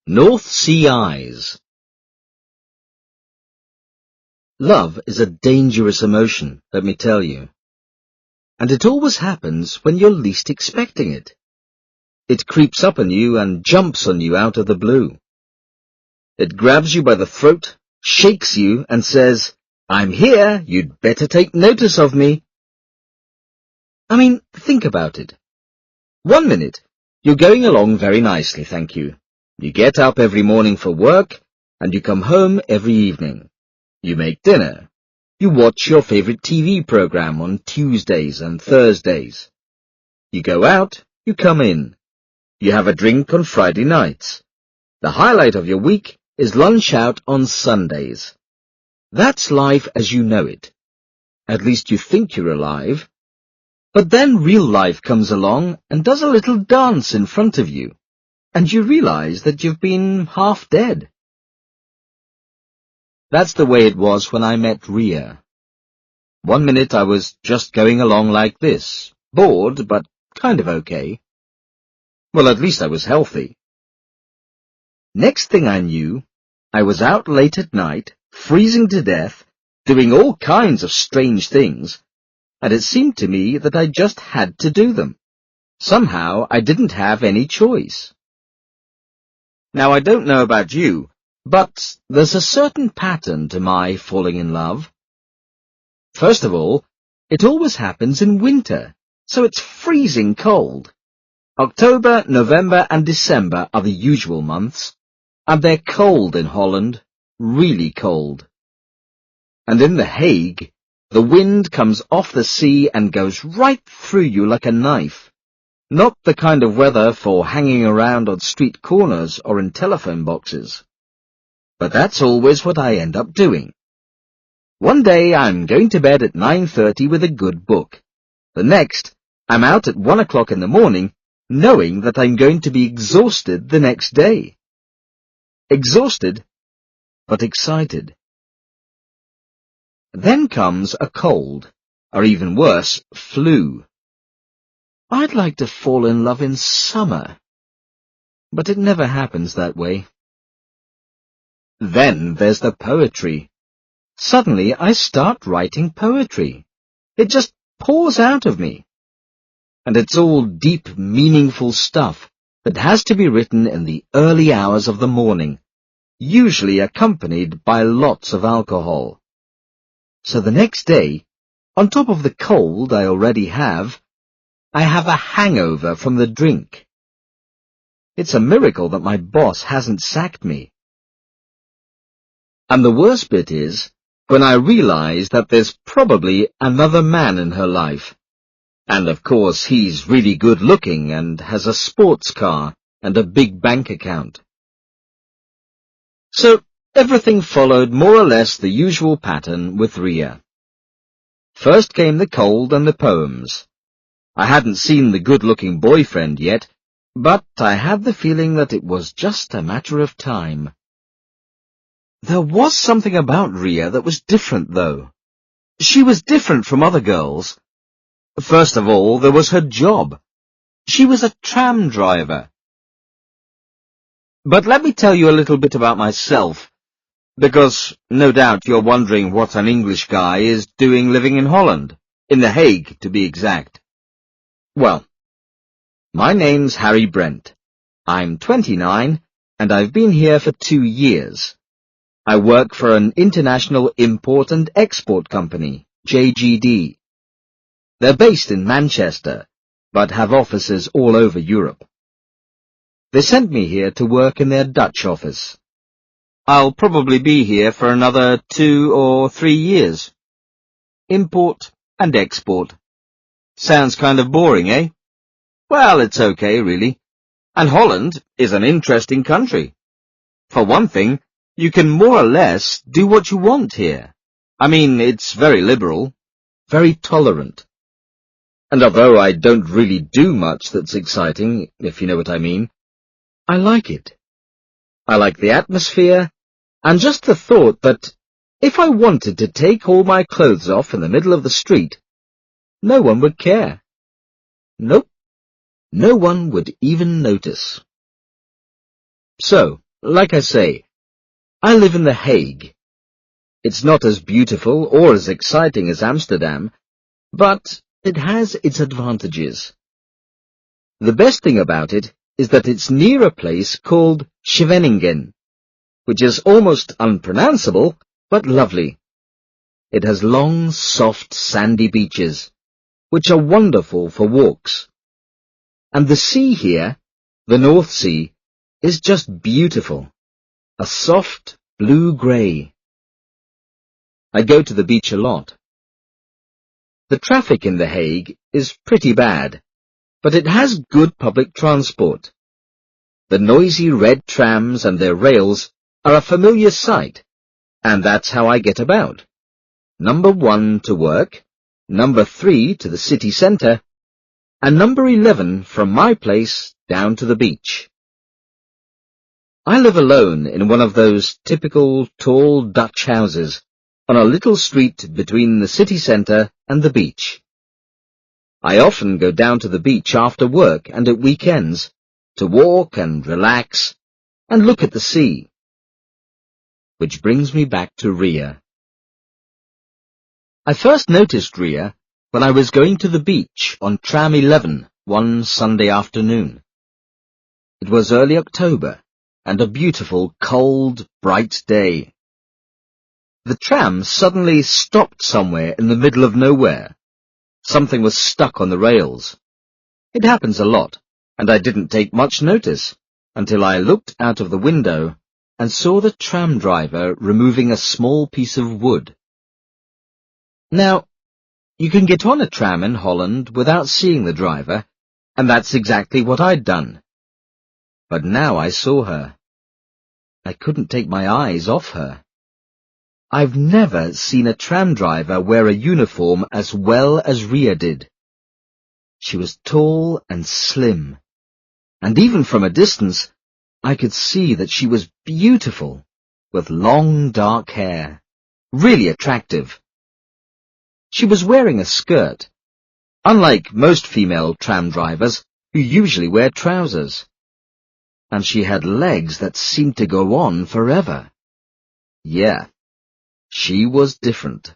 North Sea Eyes. Love is a dangerous emotion, let me tell you. And it always happens when you're least expecting it. It creeps up on you and jumps on you out of the blue. It grabs you by the throat, shakes you, and says, "I'm here, you'd better take notice of me." I mean, think about it. 1 minute, you're going along very nicely, thank you. You get up every morning for work, and you come home every evening. You make dinner. You watch your favorite TV program on Tuesdays and Thursdays. You go out, you come in. You have a drink on Friday nights. The highlight of your week is lunch out on Sundays. That's life as you know it. At least you think you're alive. But then real life comes along and does a little dance in front of you, and you realize that you've been half dead. That's the way it was when I met Ria. 1 minute I was just going along like this, bored, but kind of okay. Well, at least I was healthy. Next thing I knew, I was out late at night, freezing to death, doing all kinds of strange things, and it seemed to me that I just had to do them. Somehow I didn't have any choice. Now, I don't know about you, but there's a certain pattern to my falling in love. First of all, it always happens in winter, so it's freezing cold. October, November, and December are the usual months, and they're cold in Holland, really cold. And in The Hague, the wind comes off the sea and goes right through you like a knife. Not the kind of weather for hanging around on street corners or in telephone boxes. But that's always what I end up doing. One day I'm going to bed at 9:30 with a good book. The next, I'm out at 1 o'clock in the morning, knowing that I'm going to be exhausted the next day. Exhausted, but excited. Then comes a cold, or even worse, flu. I'd like to fall in love in summer, but it never happens that way. Then there's the poetry. Suddenly I start writing poetry. It just pours out of me. And it's all deep, meaningful stuff that has to be written in the early hours of the morning, usually accompanied by lots of alcohol. So the next day, on top of the cold I already have, I have a hangover from the drink. It's a miracle that my boss hasn't sacked me. And the worst bit is, when I realize that there's probably another man in her life. And of course he's really good looking and has a sports car and a big bank account. So everything followed more or less the usual pattern with Ria. First came the cold and the poems. I hadn't seen the good-looking boyfriend yet, but I had the feeling that it was just a matter of time. There was something about Ria that was different, though. She was different from other girls. First of all, there was her job. She was a tram driver. But let me tell you a little bit about myself, because no doubt you're wondering what an English guy is doing living in Holland, in The Hague, to be exact. Well, my name's Harry Brent. I'm 29, and I've been here for 2 years. I work for an international import and export company, JGD. They're based in Manchester, but have offices all over Europe. They sent me here to work in their Dutch office. I'll probably be here for another 2 or 3 years. Import and export. Sounds kind of boring, eh? Well, it's okay, really. And Holland is an interesting country. For one thing, you can more or less do what you want here. I mean, it's very liberal, very tolerant. And although I don't really do much that's exciting, if you know what I mean, I like it. I like the atmosphere, and just the thought that if I wanted to take all my clothes off in the middle of the street, no one would care. Nope, no one would even notice. So, like I say, I live in The Hague. It's not as beautiful or as exciting as Amsterdam, but it has its advantages. The best thing about it is that it's near a place called Scheveningen, which is almost unpronounceable, but lovely. It has long, soft, sandy beaches, which are wonderful for walks. And the sea here, the North Sea, is just beautiful, a soft blue-grey. I go to the beach a lot. The traffic in The Hague is pretty bad, but it has good public transport. The noisy red trams and their rails are a familiar sight, and that's how I get about. Number 1 to work, number 3 to the city centre, and number 11 from my place down to the beach. I live alone in one of those typical tall Dutch houses on a little street between the city centre and the beach. I often go down to the beach after work and at weekends to walk and relax and look at the sea. Which brings me back to Ria. I first noticed Ria when I was going to the beach on Tram 11 one Sunday afternoon. It was early October and a beautiful, cold, bright day. The tram suddenly stopped somewhere in the middle of nowhere. Something was stuck on the rails. It happens a lot, and I didn't take much notice until I looked out of the window and saw the tram driver removing a small piece of wood. Now, you can get on a tram in Holland without seeing the driver, and that's exactly what I'd done. But now I saw her. I couldn't take my eyes off her. I've never seen a tram driver wear a uniform as well as Ria did. She was tall and slim, and even from a distance, I could see that she was beautiful, with long dark hair, really attractive. She was wearing a skirt, unlike most female tram drivers who usually wear trousers. And she had legs that seemed to go on forever. Yeah, she was different.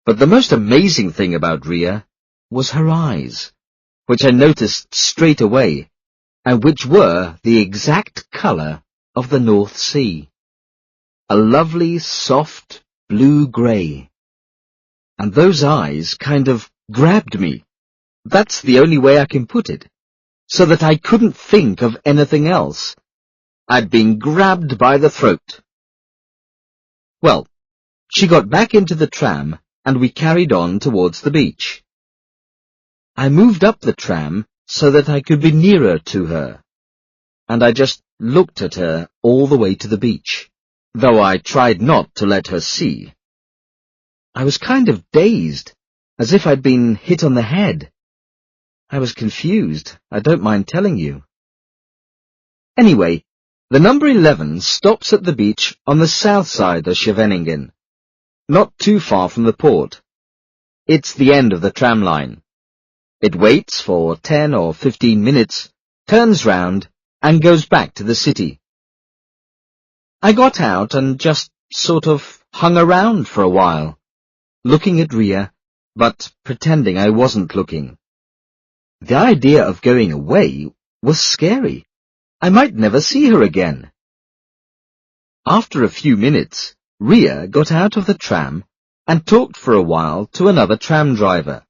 But the most amazing thing about Ria was her eyes, which I noticed straight away, and which were the exact colour of the North Sea. A lovely, soft, blue-grey. And those eyes kind of grabbed me. That's the only way I can put it. So that I couldn't think of anything else. I'd been grabbed by the throat. Well, she got back into the tram, and we carried on towards the beach. I moved up the tram so that I could be nearer to her, and I just looked at her all the way to the beach, though I tried not to let her see. I was kind of dazed, as if I'd been hit on the head. I was confused, I don't mind telling you. Anyway, the number 11 stops at the beach on the south side of Scheveningen, not too far from the port. It's the end of the tram line. It waits for 10 or 15 minutes, turns round, and goes back to the city. I got out and just sort of hung around for a while, looking at Ria, but pretending I wasn't looking. The idea of going away was scary. I might never see her again. After a few minutes, Ria got out of the tram and talked for a while to another tram driver.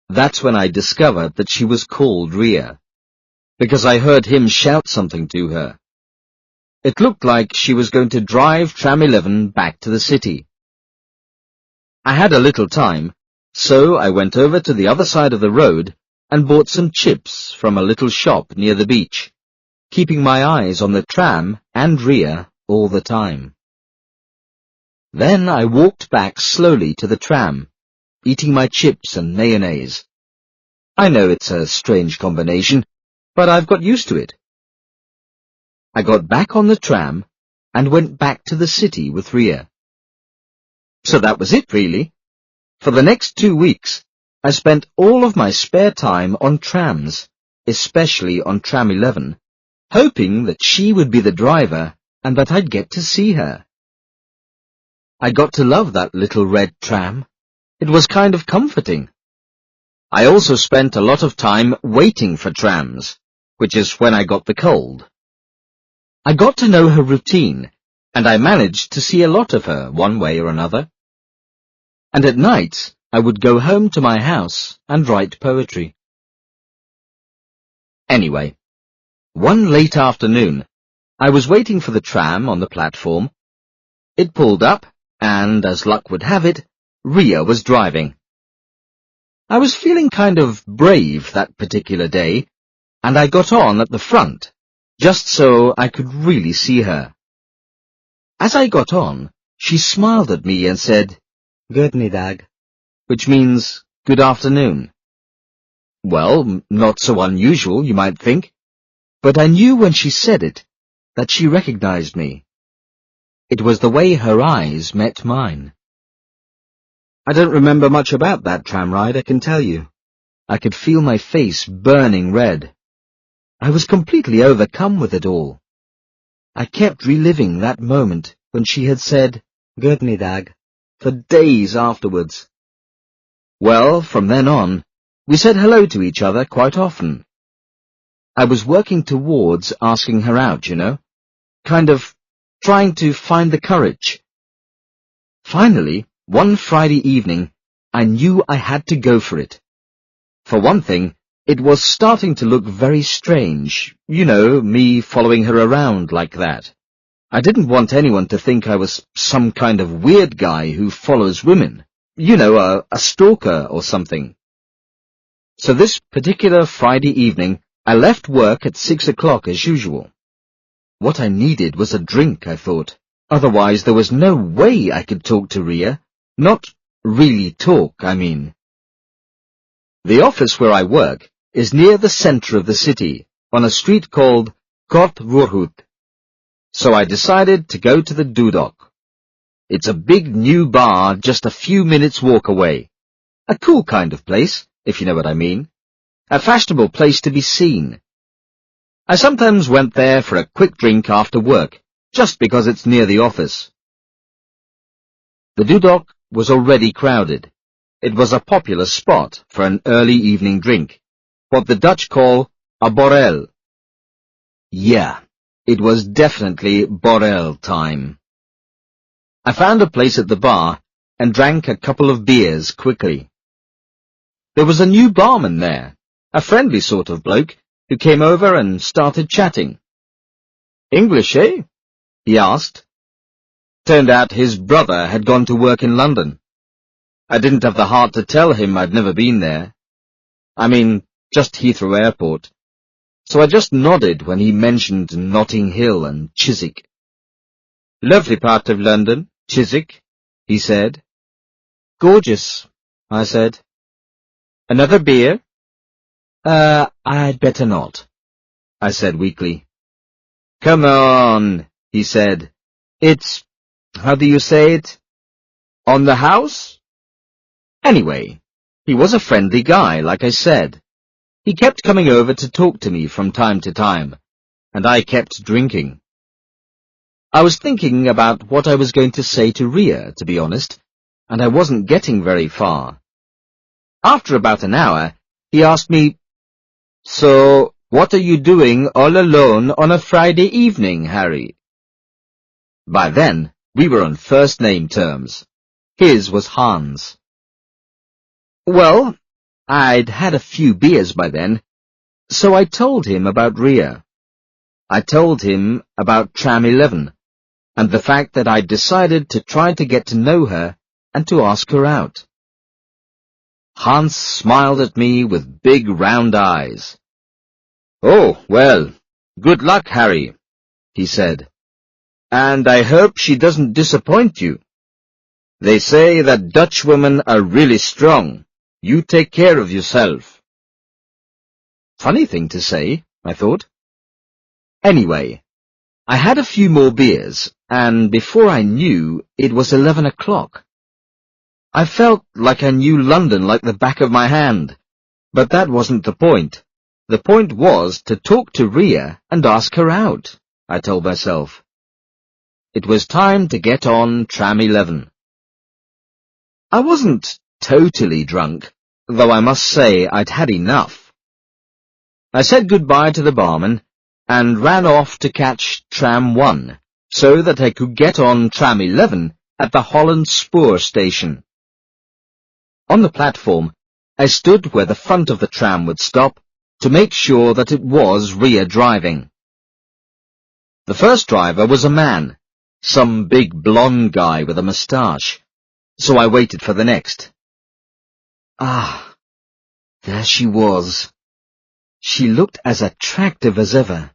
That's when I discovered that she was called Ria, because I heard him shout something to her. It looked like she was going to drive Tram 11 back to the city. I had a little time, so I went over to the other side of the road and bought some chips from a little shop near the beach, keeping my eyes on the tram and Ria all the time. Then I walked back slowly to the tram, eating my chips and mayonnaise. I know it's a strange combination, but I've got used to it. I got back on the tram and went back to the city with Ria. So that was it, really. For the next 2 weeks, I spent all of my spare time on trams, especially on Tram 11, hoping that she would be the driver and that I'd get to see her. I got to love that little red tram. It was kind of comforting. I also spent a lot of time waiting for trams, which is when I got the cold. I got to know her routine, and I managed to see a lot of her one way or another. And at night, I would go home to my house and write poetry. Anyway, one late afternoon, I was waiting for the tram on the platform. It pulled up, and as luck would have it, Ria was driving. I was feeling kind of brave that particular day, and I got on at the front, just so I could really see her. As I got on, she smiled at me and said, "Good middag," which means good afternoon. Well, not so unusual, you might think, but I knew when she said it that she recognized me. It was the way her eyes met mine. I don't remember much about that tram ride, I can tell you. I could feel my face burning red. I was completely overcome with it all. I kept reliving that moment when she had said, "Good middag," for days afterwards. Well, from then on, we said hello to each other quite often. I was working towards asking her out, you know, kind of trying to find the courage. Finally, one Friday evening, I knew I had to go for it. For one thing, it was starting to look very strange, you know, me following her around like that. I didn't want anyone to think I was some kind of weird guy who follows women, you know, a stalker or something. So this particular Friday evening, I left work at 6 o'clock as usual. What I needed was a drink, I thought. Otherwise, there was no way I could talk to Ria. Not really talk, I mean. The office where I work is near the center of the city, on a street called Kort Voorhout. So I decided to go to the Dudok. It's a big new bar just a few minutes' walk away. A cool kind of place, if you know what I mean. A fashionable place to be seen. I sometimes went there for a quick drink after work, just because it's near the office. The Dudok was already crowded. It was a popular spot for an early evening drink, what the Dutch call a borrel. Yeah, it was definitely borrel time. I found a place at the bar and drank a couple of beers quickly. There was a new barman there, a friendly sort of bloke, who came over and started chatting. "English, eh?" he asked. Turned out his brother had gone to work in London. I didn't have the heart to tell him I'd never been there. I mean, just Heathrow Airport. So I just nodded when he mentioned Notting Hill and Chiswick. "Lovely part of London, Chiswick," he said. "Gorgeous," I said. "Another beer?" I'd better not," I said weakly. "Come on," he said. "It's, how do you say it? On the house?" Anyway, he was a friendly guy, like I said. He kept coming over to talk to me from time to time, and I kept drinking. I was thinking about what I was going to say to Ria, to be honest, and I wasn't getting very far. After about an hour, he asked me, "So, what are you doing all alone on a Friday evening, Harry?" By then, we were on first-name terms. His was Hans. Well, I'd had a few beers by then, so I told him about Ria. I told him about Tram 11, and the fact that I'd decided to try to get to know her and to ask her out. Hans smiled at me with big round eyes. "Oh, well, good luck, Harry," he said. "And I hope she doesn't disappoint you. They say that Dutch women are really strong. You take care of yourself." Funny thing to say, I thought. Anyway, I had a few more beers, and before I knew, it was 11 o'clock. I felt like I knew London like the back of my hand, but that wasn't the point. The point was to talk to Ria and ask her out, I told myself. It was time to get on tram 11. I wasn't totally drunk, though I must say I'd had enough. I said goodbye to the barman and ran off to catch tram 1, so that I could get on tram 11 at the Holland Spoor station. On the platform, I stood where the front of the tram would stop to make sure that it was Ria driving. The first driver was a man, some big blonde guy with a moustache, so I waited for the next. Ah, there she was. She looked as attractive as ever,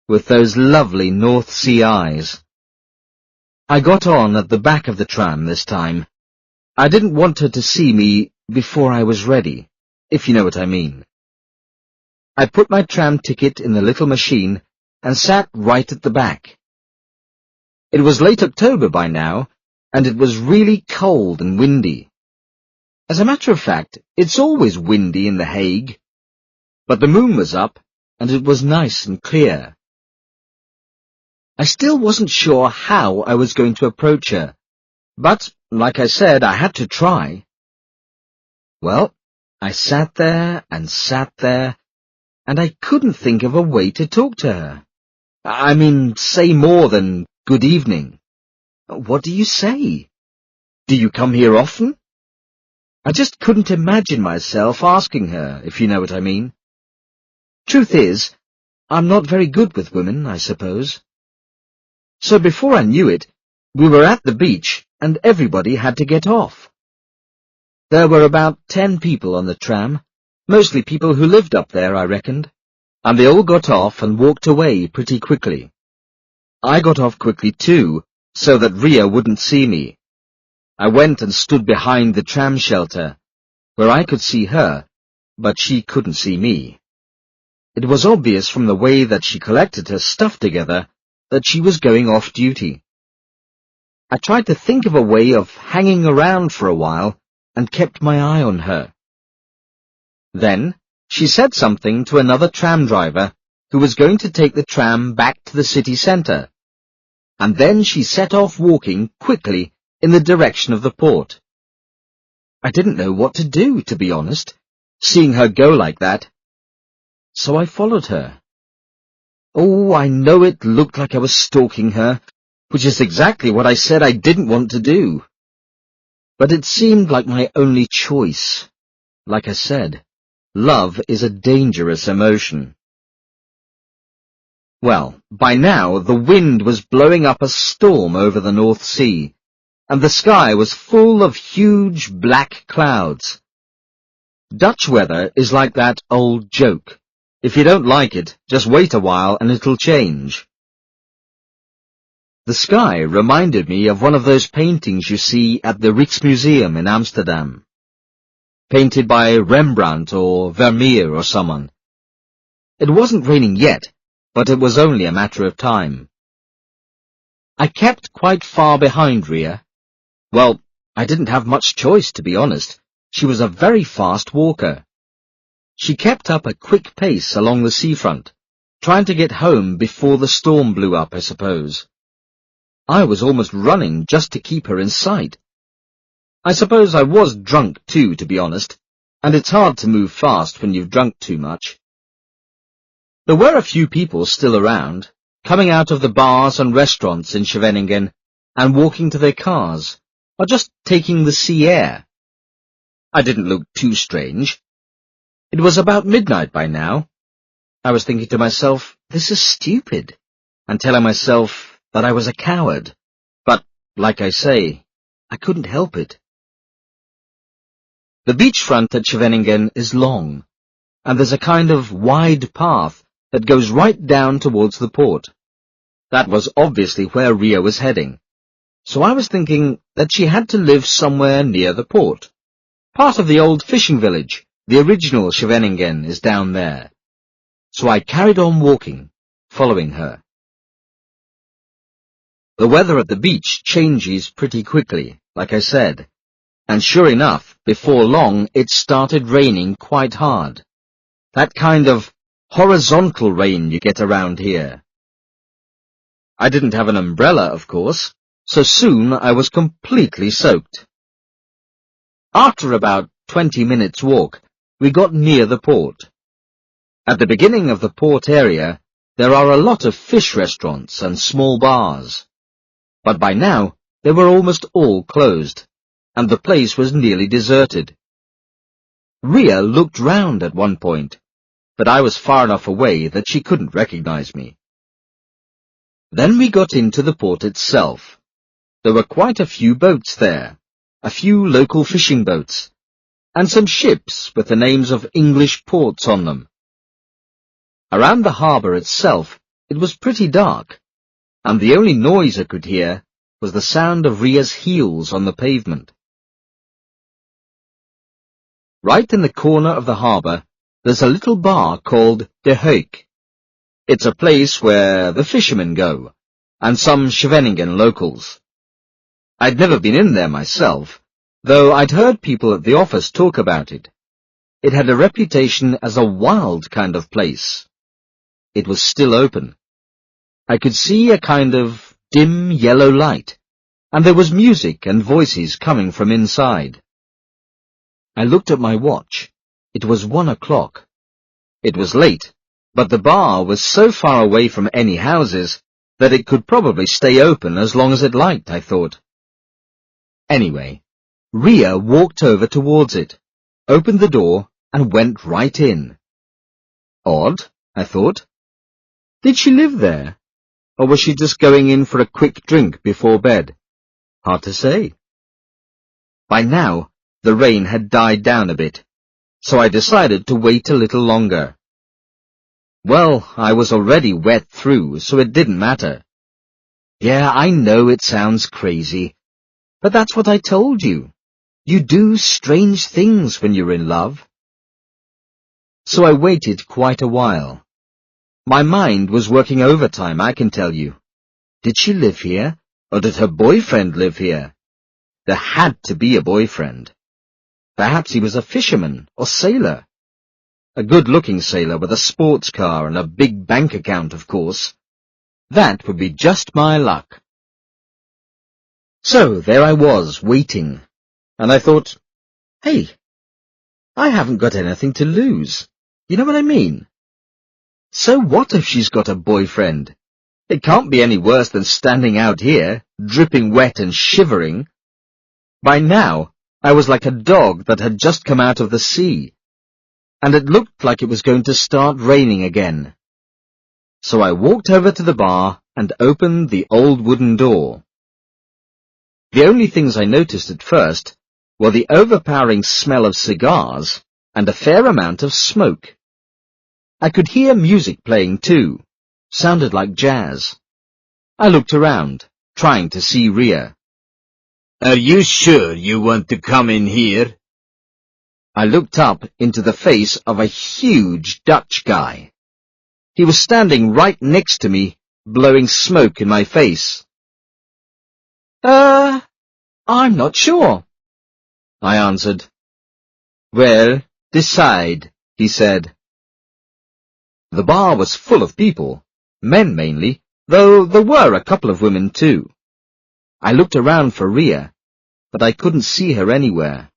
with those lovely North Sea eyes. I got on at the back of the tram this time. I didn't want her to see me before I was ready, if you know what I mean. I put my tram ticket in the little machine and sat right at the back. It was late October by now, and it was really cold and windy. As a matter of fact, it's always windy in The Hague. But the moon was up, and it was nice and clear. I still wasn't sure how I was going to approach her, but, like I said, I had to try. Well, I sat there, and I couldn't think of a way to talk to her. I mean, say more than good evening. What do you say? Do you come here often? I just couldn't imagine myself asking her, if you know what I mean. Truth is, I'm not very good with women, I suppose. So before I knew it, we were at the beach, and everybody had to get off. There were about 10 people on the tram, mostly people who lived up there, I reckoned, and they all got off and walked away pretty quickly. I got off quickly too, so that Ria wouldn't see me. I went and stood behind the tram shelter, where I could see her, but she couldn't see me. It was obvious from the way that she collected her stuff together that she was going off duty. I tried to think of a way of hanging around for a while and kept my eye on her. Then she said something to another tram driver who was going to take the tram back to the city centre, and then she set off walking quickly in the direction of the port. I didn't know what to do, to be honest, seeing her go like that, so I followed her. Oh, I know it looked like I was stalking her, which is exactly what I said I didn't want to do. But it seemed like my only choice. Like I said, love is a dangerous emotion. Well, by now the wind was blowing up a storm over the North Sea, and the sky was full of huge black clouds. Dutch weather is like that old joke. If you don't like it, just wait a while and it'll change. The sky reminded me of one of those paintings you see at the Rijksmuseum in Amsterdam, painted by Rembrandt or Vermeer or someone. It wasn't raining yet, but it was only a matter of time. I kept quite far behind Ria. Well, I didn't have much choice, to be honest. She was a very fast walker. She kept up a quick pace along the seafront, trying to get home before the storm blew up, I suppose. I was almost running just to keep her in sight. I suppose I was drunk too, to be honest, and it's hard to move fast when you've drunk too much. There were a few people still around, coming out of the bars and restaurants in Scheveningen and walking to their cars, or just taking the sea air. I didn't look too strange. It was about midnight by now. I was thinking to myself, this is stupid, and telling myself that I was a coward. But, like I say, I couldn't help it. The beachfront at Scheveningen is long, and there's a kind of wide path that goes right down towards the port. That was obviously where Ria was heading, so I was thinking that she had to live somewhere near the port. Part of the old fishing village, the original Scheveningen, is down there. So I carried on walking, following her. The weather at the beach changes pretty quickly, like I said, and sure enough, before long it started raining quite hard. That kind of horizontal rain you get around here. I didn't have an umbrella, of course, so soon I was completely soaked. After about 20 minutes' walk, we got near the port. At the beginning of the port area, there are a lot of fish restaurants and small bars. But by now, they were almost all closed, and the place was nearly deserted. Ria looked round at one point, but I was far enough away that she couldn't recognize me. Then we got into the port itself. There were quite a few boats there, a few local fishing boats, and some ships with the names of English ports on them. Around the harbour itself, it was pretty dark, and the only noise I could hear was the sound of Ria's heels on the pavement. Right in the corner of the harbour, there's a little bar called De Hoek. It's a place where the fishermen go, and some Scheveningen locals. I'd never been in there myself, though I'd heard people at the office talk about it. It had a reputation as a wild kind of place. It was still open. I could see a kind of dim yellow light, and there was music and voices coming from inside. I looked at my watch. It was 1 o'clock. It was late, but the bar was so far away from any houses that it could probably stay open as long as it liked, I thought. Anyway, Ria walked over towards it, opened the door, and went right in. Odd, I thought. Did she live there? Or was she just going in for a quick drink before bed? Hard to say. By now, the rain had died down a bit, so I decided to wait a little longer. Well, I was already wet through, so it didn't matter. Yeah, I know it sounds crazy, but that's what I told you. You do strange things when you're in love. So I waited quite a while. My mind was working overtime, I can tell you. Did she live here, or did her boyfriend live here? There had to be a boyfriend. Perhaps he was a fisherman or sailor. A good-looking sailor with a sports car and a big bank account, of course. That would be just my luck. So there I was, waiting, and I thought, hey, I haven't got anything to lose. You know what I mean? So what if she's got a boyfriend? It can't be any worse than standing out here, dripping wet and shivering. By now, I was like a dog that had just come out of the sea, and it looked like it was going to start raining again. So I walked over to the bar and opened the old wooden door. The only things I noticed at first were the overpowering smell of cigars and a fair amount of smoke. I could hear music playing too. Sounded like jazz. I looked around, trying to see Ria. Are you sure you want to come in here? I looked up into the face of a huge Dutch guy. He was standing right next to me, blowing smoke in my face. I'm not sure, I answered. Well, decide, he said. The bar was full of people, men mainly, though there were a couple of women too. I looked around for Ria, but I couldn't see her anywhere.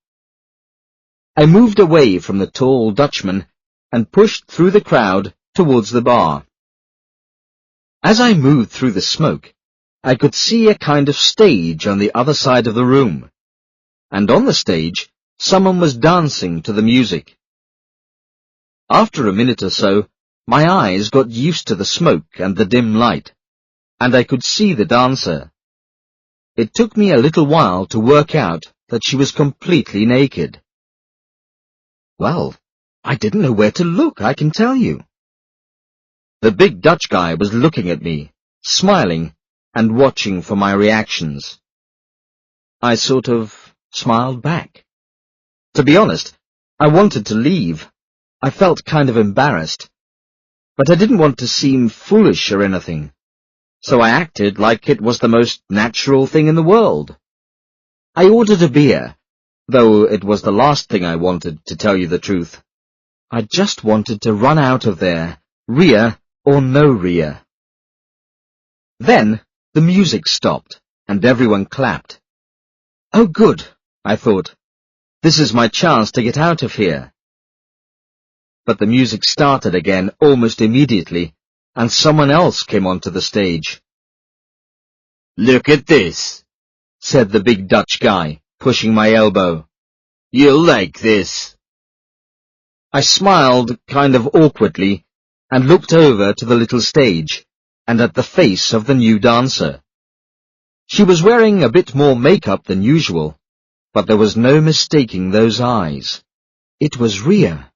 I moved away from the tall Dutchman and pushed through the crowd towards the bar. As I moved through the smoke, I could see a kind of stage on the other side of the room, and on the stage someone was dancing to the music. After a minute or so, my eyes got used to the smoke and the dim light, and I could see the dancer. It took me a little while to work out that she was completely naked. Well, I didn't know where to look, I can tell you. The big Dutch guy was looking at me, smiling, and watching for my reactions. I sort of smiled back. To be honest, I wanted to leave. I felt kind of embarrassed. But I didn't want to seem foolish or anything, so I acted like it was the most natural thing in the world. I ordered a beer, though it was the last thing I wanted, to tell you the truth. I just wanted to run out of there Rhea or no Rhea. Then the music stopped, and everyone clapped. Oh, good, I thought. This is my chance to get out of here. But the music started again almost immediately, and someone else came onto the stage. Look at this, said the big Dutch guy, pushing my elbow. You'll like this. I smiled kind of awkwardly and looked over to the little stage and at the face of the new dancer. She was wearing a bit more makeup than usual, but there was no mistaking those eyes. It was Rhea.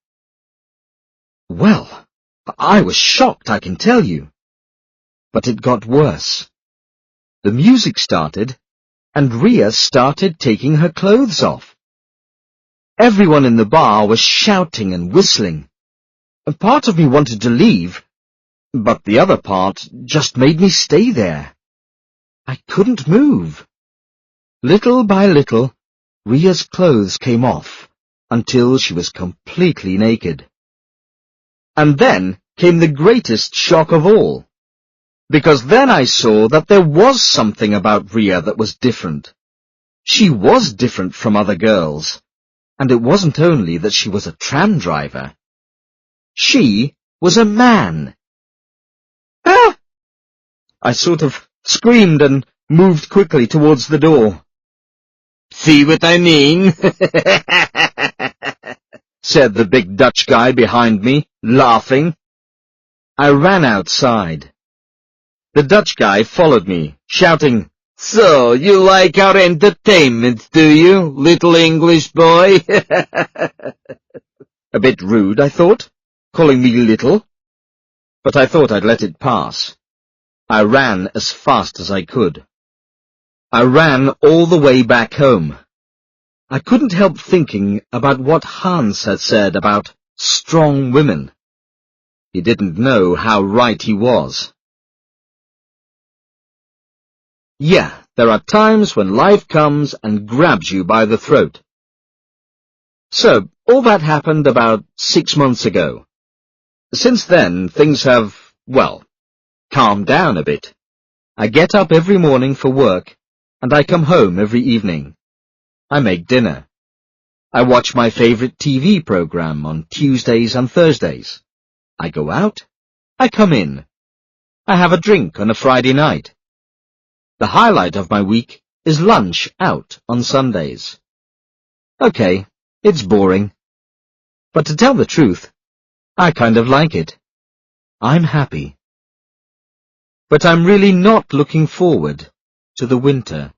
Well, I was shocked, I can tell you. But it got worse. The music started, and Rhea started taking her clothes off. Everyone in the bar was shouting and whistling. A part of me wanted to leave, but the other part just made me stay there. I couldn't move. Little by little, Rhea's clothes came off, until she was completely naked. And then came the greatest shock of all, because then I saw that there was something about Rhea that was different. She was different from other girls, and it wasn't only that she was a tram driver. She was a man. Ah! I sort of screamed and moved quickly towards the door. See what I mean? said the big Dutch guy behind me, laughing. I ran outside. The Dutch guy followed me, shouting, So, you like our entertainment, do you, little English boy? A bit rude, I thought, calling me little, but I thought I'd let it pass. I ran as fast as I could. I ran all the way back home. I couldn't help thinking about what Hans had said about strong women. He didn't know how right he was. Yeah, there are times when life comes and grabs you by the throat. So, all that happened about 6 months ago. Since then, things have, well, calmed down a bit. I get up every morning for work, and I come home every evening. I make dinner. I watch my favorite TV program on Tuesdays and Thursdays. I go out. I come in. I have a drink on a Friday night. The highlight of my week is lunch out on Sundays. Okay, it's boring. But to tell the truth, I kind of like it. I'm happy. But I'm really not looking forward to the winter.